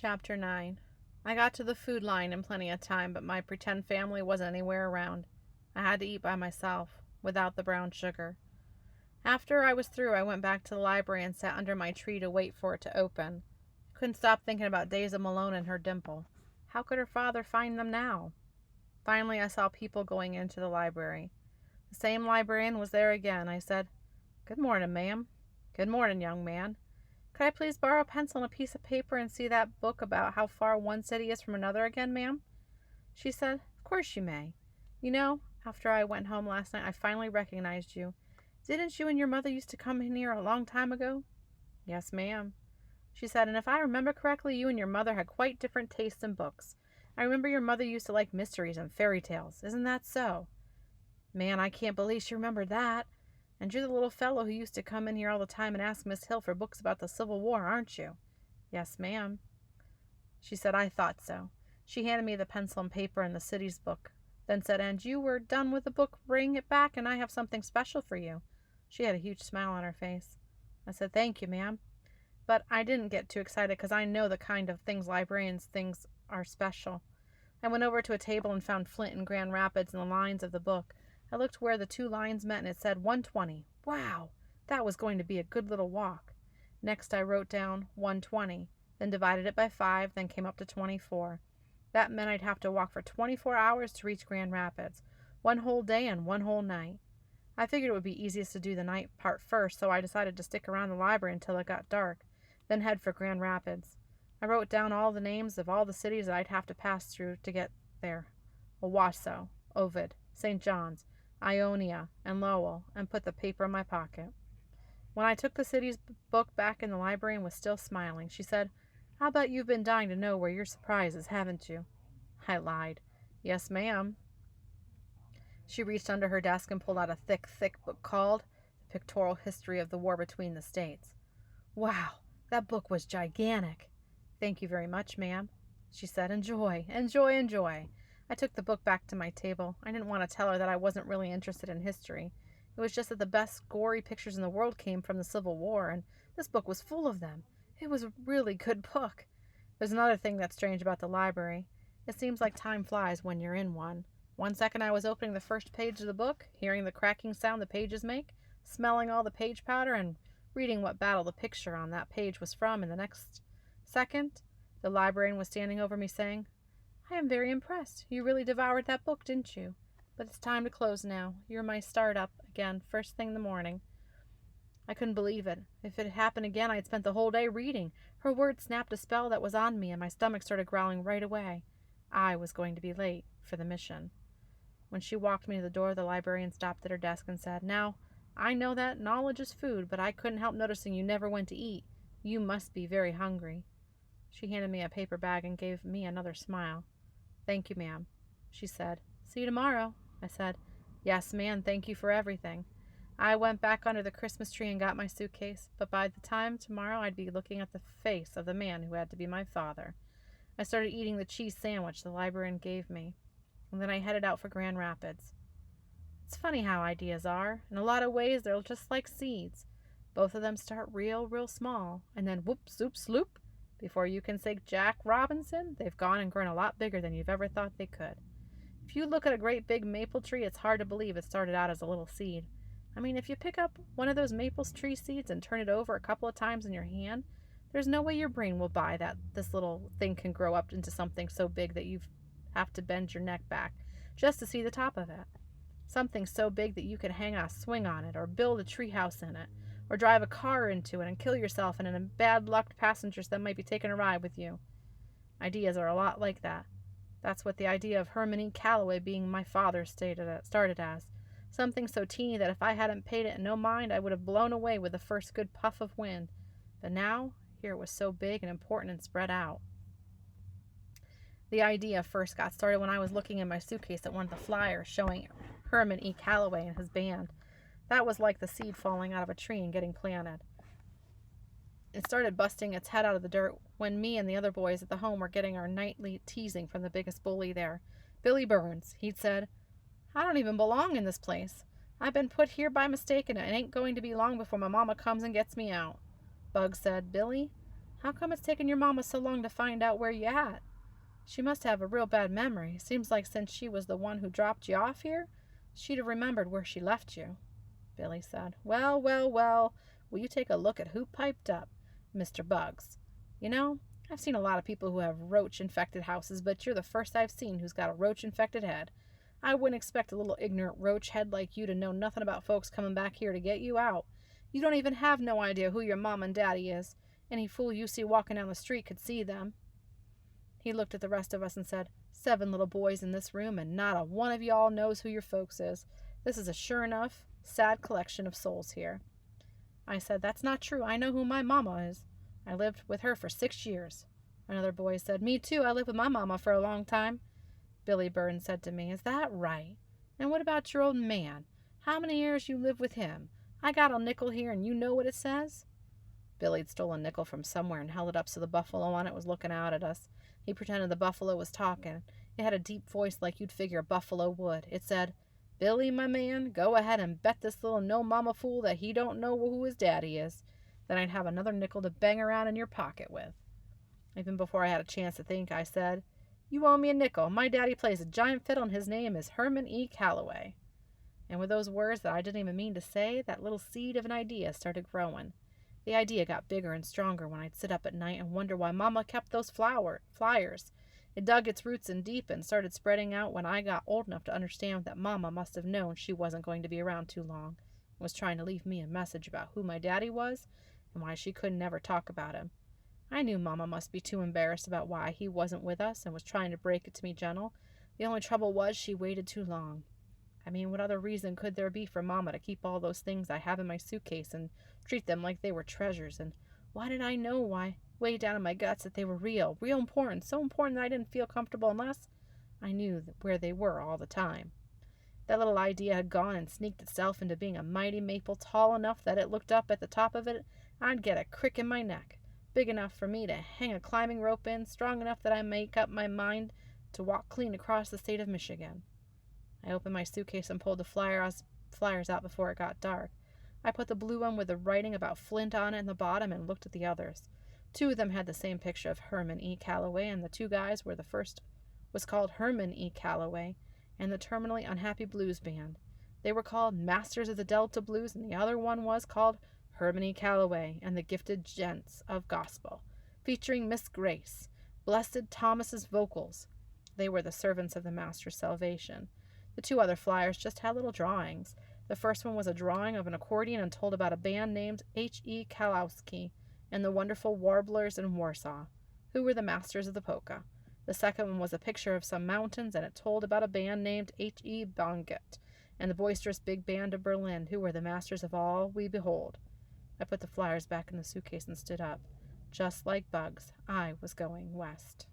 Chapter 9. I got to the food line in plenty of time, but my pretend family wasn't anywhere around. I had to eat by myself, without the brown sugar. After I was through, I went back to the library and sat under my tree to wait for it to open. I couldn't stop thinking about Daisy Malone and her dimple. How could her father find them now? Finally, I saw people going into the library. The same librarian was there again. I said, "Good morning, ma'am." "Good morning, young man. Could I please borrow a pencil and a piece of paper and see that book about how far one city is from another again, ma'am?" She said, "Of course you may. You know, after I went home last night, I finally recognized you. Didn't you and your mother used to come in here a long time ago?" "Yes, ma'am." She said, "And if I remember correctly, you and your mother had quite different tastes in books. I remember your mother used to like mysteries and fairy tales. Isn't that so?" Man, I can't believe she remembered that. "And you're the little fellow who used to come in here all the time and ask Miss Hill for books about the Civil War, aren't you?" "Yes, ma'am." She said, "I thought so." She handed me the pencil and paper and the city's book, then said, "And you were done with the book, bring it back and I have something special for you." She had a huge smile on her face. I said, "Thank you, ma'am." But I didn't get too excited because I know the kind of things librarians think are special. I went over to a table and found Flint and Grand Rapids in the lines of the book. I looked where the two lines met and it said 120. Wow! That was going to be a good little walk. Next I wrote down 120, then divided it by 5, then came up to 24. That meant I'd have to walk for 24 hours to reach Grand Rapids. 1 whole day and 1 whole night. I figured it would be easiest to do the night part first, so I decided to stick around the library until it got dark, then head for Grand Rapids. I wrote down all the names of all the cities that I'd have to pass through to get there. Owasso, Ovid, St. John's, Ionia, and Lowell, and put the paper in my pocket. When I took the city's book back in the library and was still smiling, she said, "I'll bet you've been dying to know where your surprise is, haven't you?" I lied. "Yes, ma'am." She reached under her desk and pulled out a thick, thick book called The Pictorial History of the War Between the States. Wow, that book was gigantic. "Thank you very much, ma'am." She said, "Enjoy, enjoy, enjoy." I took the book back to my table. I didn't want to tell her that I wasn't really interested in history. It was just that the best gory pictures in the world came from the Civil War, and this book was full of them. It was a really good book. There's another thing that's strange about the library. It seems like time flies when you're in one. One second I was opening the first page of the book, hearing the cracking sound the pages make, smelling all the page powder, and reading what battle the picture on that page was from, and the next second, the librarian was standing over me saying, "I am very impressed. You really devoured that book, didn't you? But it's time to close now. You're my start-up again, first thing in the morning." I couldn't believe it. If it had happened again, I'd spent the whole day reading. Her words snapped a spell that was on me, and my stomach started growling right away. I was going to be late for the mission. When she walked me to the door, the librarian stopped at her desk and said, "Now, I know that knowledge is food, but I couldn't help noticing you never went to eat. You must be very hungry." She handed me a paper bag and gave me another smile. "Thank you, ma'am," she said. "See you tomorrow." I said, "Yes, ma'am, thank you for everything." I went back under the Christmas tree and got my suitcase, but by the time tomorrow I'd be looking at the face of the man who had to be my father. I started eating the cheese sandwich the librarian gave me, and then I headed out for Grand Rapids. It's funny how ideas are. In a lot of ways, they're just like seeds. Both of them start real, real small, and then whoop, zoop, sloop. Before you can say Jack Robinson, they've gone and grown a lot bigger than you've ever thought they could. If you look at a great big maple tree, it's hard to believe it started out as a little seed. I mean, if you pick up one of those maple tree seeds and turn it over a couple of times in your hand, there's no way your brain will buy that this little thing can grow up into something so big that you have to bend your neck back just to see the top of it. Something so big that you could hang a swing on it, or build a treehouse in it, or drive a car into it and kill yourself and in bad luck passengers that might be taking a ride with you. Ideas are a lot like that. That's what the idea of Herman E. Calloway being my father started as. Something so teeny that if I hadn't paid it no mind, I would have blown away with the first good puff of wind. But now, here it was so big and important and spread out. The idea first got started when I was looking in my suitcase at one of the flyers showing Herman E. Calloway and his band. That was like the seed falling out of a tree and getting planted. It started busting its head out of the dirt when me and the other boys at the home were getting our nightly teasing from the biggest bully there, Billy Burns. He'd said, "I don't even belong in this place. I've been put here by mistake, and it ain't going to be long before my mama comes and gets me out." Bugs said, "Billy, How come it's taken your mama so long to find out where you at? She must have a real bad memory. Seems like since she was the one who dropped you off here, she'd have remembered where she left you," Billy said. "Well, well, well, will you take a look at who piped up? Mr. Bugs. You know, I've seen a lot of people who have roach-infected houses, but you're the first I've seen who's got a roach-infected head. I wouldn't expect a little ignorant roach head like you to know nothing about folks coming back here to get you out. You don't even have no idea who your mom and daddy is. Any fool you see walking down the street could see them." He looked at the rest of us and said, "7 little boys in this room, and not a one of y'all knows who your folks is. This is a sure enough sad collection of souls here." I said, "That's not true. I know who my mama is. I lived with her for 6 years." Another boy said, "Me too. I lived with my mama for a long time." Billy Burns said to me, "Is that right? And what about your old man? How many years you lived with him? I got a nickel here, and you know what it says?" Billy'd stole a nickel from somewhere and held it up so the buffalo on it was looking out at us. He pretended the buffalo was talking. It had a deep voice like you'd figure a buffalo would. It said, "Billy, my man, go ahead and bet this little no-mama fool that he don't know who his daddy is. Then I'd have another nickel to bang around in your pocket with." Even before I had a chance to think, I said, "You owe me a nickel. My daddy plays a giant fiddle and his name is Herman E. Calloway." And with those words that I didn't even mean to say, that little seed of an idea started growing. The idea got bigger and stronger when I'd sit up at night and wonder why Mama kept those flyers. It dug its roots in deep and started spreading out when I got old enough to understand that Mama must have known she wasn't going to be around too long and was trying to leave me a message about who my daddy was and why she couldn't ever talk about him. I knew Mama must be too embarrassed about why he wasn't with us and was trying to break it to me gentle. The only trouble was she waited too long. I mean, what other reason could there be for Mama to keep all those things I have in my suitcase and treat them like they were treasures? And why did I know way down in my guts that they were real important, so important that I didn't feel comfortable unless I knew where they were all the time? That little idea had gone and sneaked itself into being a mighty maple tall enough that it looked up at the top of it, I'd get a crick in my neck, big enough for me to hang a climbing rope in, strong enough that I'd make up my mind to walk clean across the state of Michigan. I opened my suitcase and pulled the flyers out before it got dark. I put the blue one with the writing about Flint on it in the bottom and looked at the others. 2 of them had the same picture of Herman E. Calloway, and the 2 guys were the first was called Herman E. Calloway and the Terminally Unhappy Blues Band. They were called Masters of the Delta Blues, and the other one was called Herman E. Calloway and the Gifted Gents of Gospel, featuring Miss Grace, Blessed Thomas's vocals. They were the servants of the Master's salvation. The 2 other flyers just had little drawings. The first one was a drawing of an accordion and told about a band named H.E. Kalowski and the wonderful Warblers in Warsaw, who were the masters of the polka. The second one was a picture of some mountains, and it told about a band named H.E. Bonget and the boisterous big band of Berlin, who were the masters of all we behold. I put the flyers back in the suitcase and stood up. Just like Bugs, I was going west.